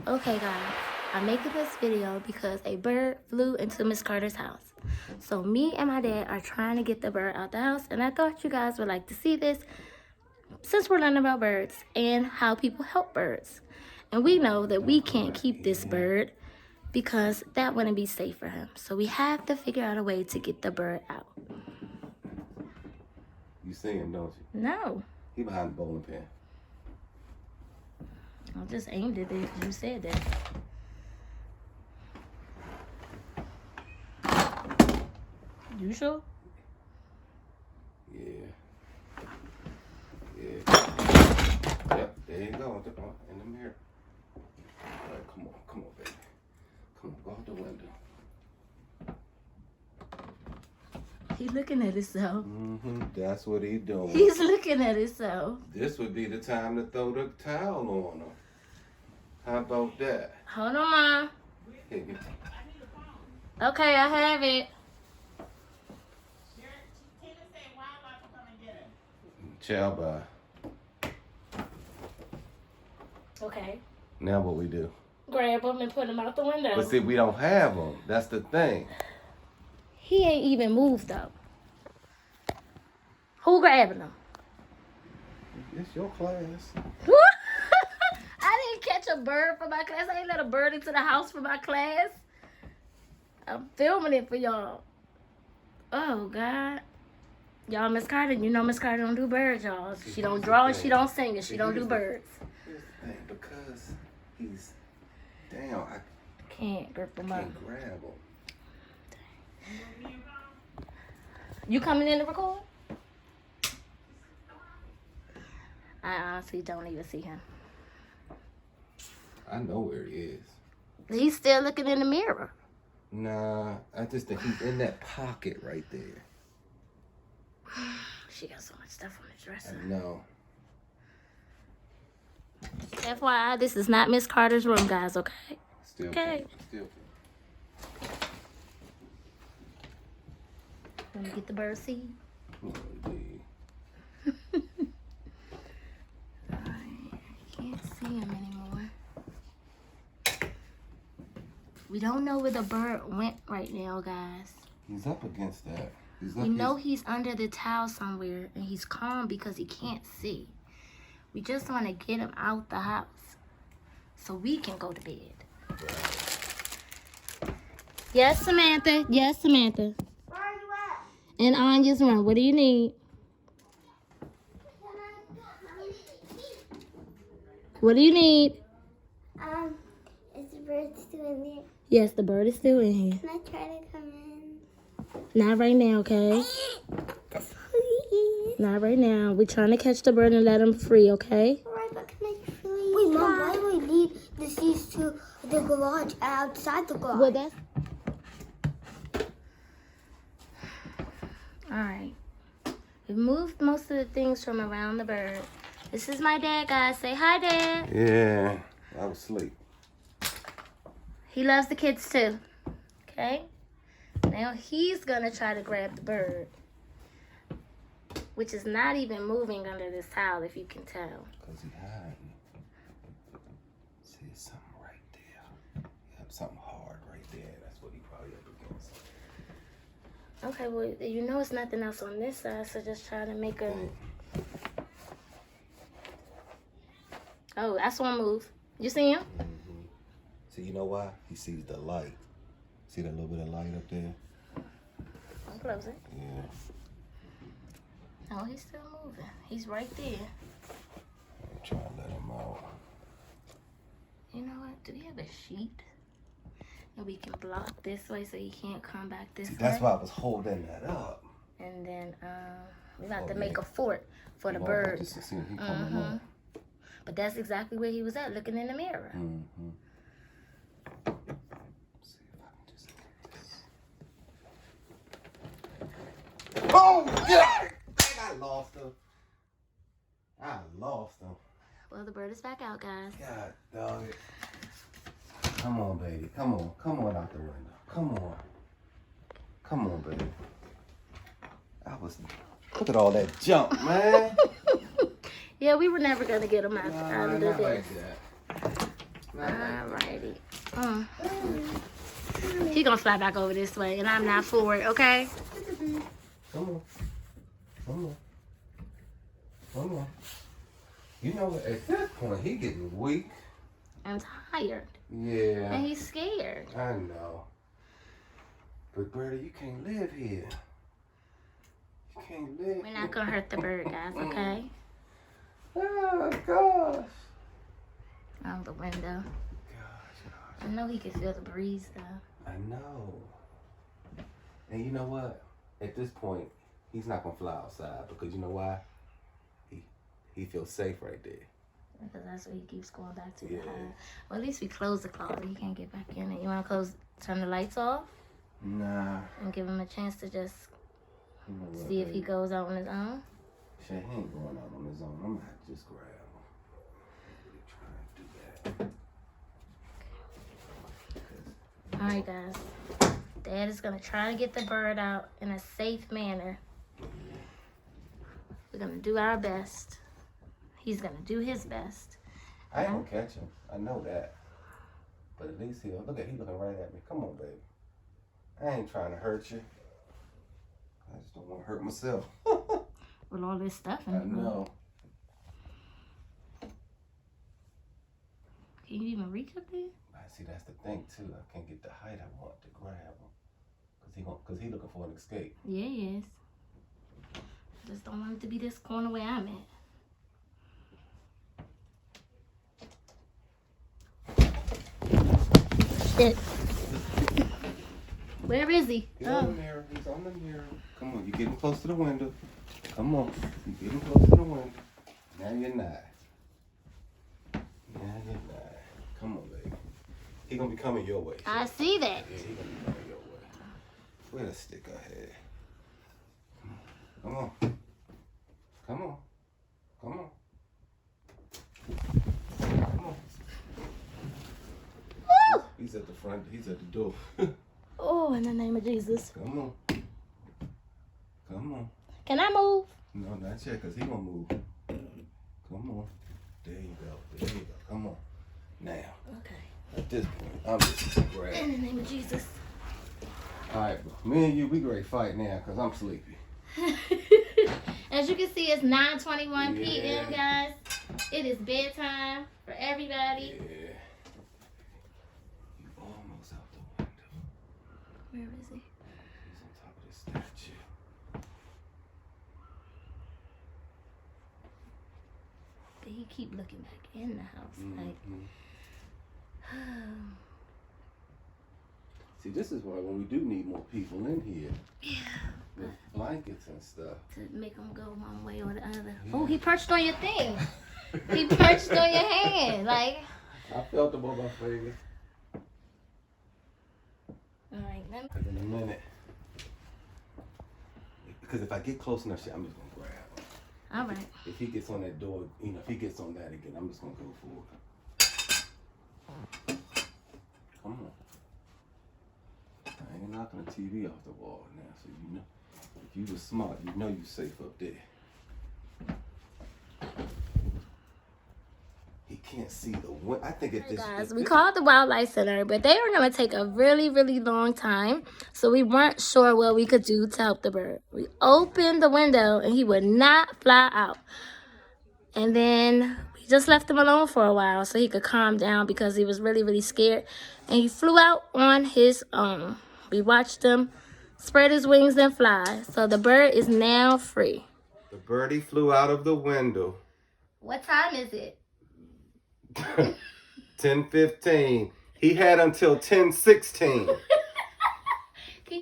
Okay, guys, I'm making this video because a bird flew into Miss Carter's house. So me and my dad are trying to get the bird out the house, and I thought you guys would like to see this since we're learning about birds and how people help birds. And we know that we can't keep this bird because that wouldn't be safe for him. So we have to figure out a way to get the bird out. You see him, don't you? No, He behind the bowling pin. I just aimed at it because you said that. You sure? Yeah. Yep, there you go. In the mirror. All right, come on, baby. Come on, go out the window. He's looking at himself. That's what he doing. He's looking at himself. This would be the time to throw the towel on him. How about that? Hold on, Mom. Here, get- Okay, I have it. Ciao, bye. Okay. Now what we do? Grab him and put him out the window. But see, we don't have them. That's the thing. He ain't even moved though. Who grabbing him? It's your class. I didn't catch a bird for my class. I ain't let a bird into the house for my class. I'm filming it for y'all. Oh, God. Y'all, Miss Carter, you know Miss Carter don't do birds, y'all. She don't draw and she don't sing and she don't do birds. Here's the thing, because he's down, I Can't grip him up. can't grab him. You coming in to record? I honestly don't even see him. I know where he is. He's still looking in the mirror. Nah, I just think he's in that pocket right there. She got so much stuff on the dresser. I know. FYI, this is not Miss Carter's room, guys, okay? Still Okay. Still Let me get the bird seed. Can't see him anymore. We don't know where the bird went right now, guys. He's up against that. He's up We know he's under the towel somewhere, and he's calm because he can't see. We just want to get him out the house so we can go to bed. Yes, Samantha. Yes, Samantha. Where are you at? In Anya's room. What do you need? What do you need? Is the bird still in there? Yes, the bird is still in here. Can I try to come in? Not right now, okay? Please. Not right now. We're trying to catch the bird and let him free, okay? Alright, but can I please? Wait, Mom, why do we leave the seeds to the garage outside the garage? Well, that's... Alright. We've moved most of the things from around the bird. This is my dad, guys. Say hi, Dad. Yeah, I was asleep. He loves the kids, too. Okay? Now he's going to try to grab the bird, which is not even moving under this towel, if you can tell. Because he hiding. See, it's something right there. You have something hard right there. That's what he probably up against. Okay, well, you know it's nothing else on this side, so just try to make a... Oh, that's one move. You see him? See, you know why? He sees the light. See that little bit of light up there? I'll close it. Yeah. Oh, he's still moving. He's right there. I'm trying to let him out. You know what? Do we have a sheet? And we can block this way so he can't come back this way. That's why I was holding that up. And then we got to make a fort for the Well, bird. just to see if he coming up. But that's exactly where he was at, looking in the mirror. See if I can just get this. Oh, yeah! I lost him. Well, the bird is back out, guys. God dog it. Come on, baby. Come on. Come on out the window. Come on. Come on, baby. Look at all that jump, man. Yeah, we were never going to get him out Nah, of not this. like that. Alrighty. He gonna fly back over this way, and I'm not forward, okay? Come on. Come on. Come on. You know what? At this point, he getting weak. I'm tired. Yeah. And he's scared. I know. But Birdie, you can't live here. You can't live. We're not gonna hurt the bird, guys, okay? Oh gosh. Out the window. Gosh. I know he can feel the breeze, though. I know. And you know what? At this point, he's not gonna fly outside because you know why? He feels safe right there. Because that's what he keeps going back to. Yeah. Well, at least we closed the closet. He can't get back in it. You want to turn the lights off? Nah. And give him a chance to just You know what, see if he baby? goes out on his own? Shit, he ain't going out on his own. I'm gonna have to just grab him. Really trying to do that. All right, guys. Dad is going to try to get the bird out in a safe manner. We're going to do our best. He's going to do his best. I ain't gonna catch him. I know that. But at least he looking right at me. Come on, baby. I ain't trying to hurt you. I just don't want to hurt myself. With all this stuff in I the room. know. Can you even reach up there? See, that's the thing too. I can't get the height I want to grab him. Cause he looking for an escape. Yeah, he is. Just don't want it to be this corner where I'm at. Shit. Where is he? Get on the mirror. He's on the mirror. Come on, you getting close to the window. Come on, you getting close to the window. Now you're not. Now you're not. Come on, baby. He gonna be coming your way. I see that. Yeah, he gonna be coming your way. Where the stick I had? Come on. Come on. Come on. Come on. Woo! He's at the front. He's at the door. Oh, in the name of Jesus. Come on. Come on. Can I move? No, not yet, because he gonna move. Come on. There you go. There you go. Come on. Now. Okay. At this point, I'm just gonna grab. In the name of Jesus. Alright, me and you, we ready to fight now, because I'm sleepy. As you can see, it's 9:21 Yeah. p.m., guys. It is bedtime for everybody. Yeah. You almost out the window. Where is he? He's on top of this statue. He keep looking back in the house. Like, see, this is why when we do need more people in here. With blankets and stuff. to make him go one way or the other. Oh, he perched on your thing. He perched on your hand. Like, I felt him on my finger. all right, let me. Because in a minute. Because if I get close enough, shit, I'm just going to grab him. All right. If he gets on that door, you know, if he gets on that again, I'm just going to go for it. Come on. I ain't knocking the TV off the wall now, so you know. If you was smart, you know you safe up there. He can't see the wind. I think at this Guys, we called the wildlife center, but they were going to take a really, really long time. So we weren't sure what we could do to help the bird. We opened the window and he would not fly out. And then we just left him alone for a while so he could calm down because he was really, really scared. And he flew out on his own. We watched him spread his wings and fly. So the bird is now free. The birdie flew out of the window. What time is it? 10:15. He had until 10:16.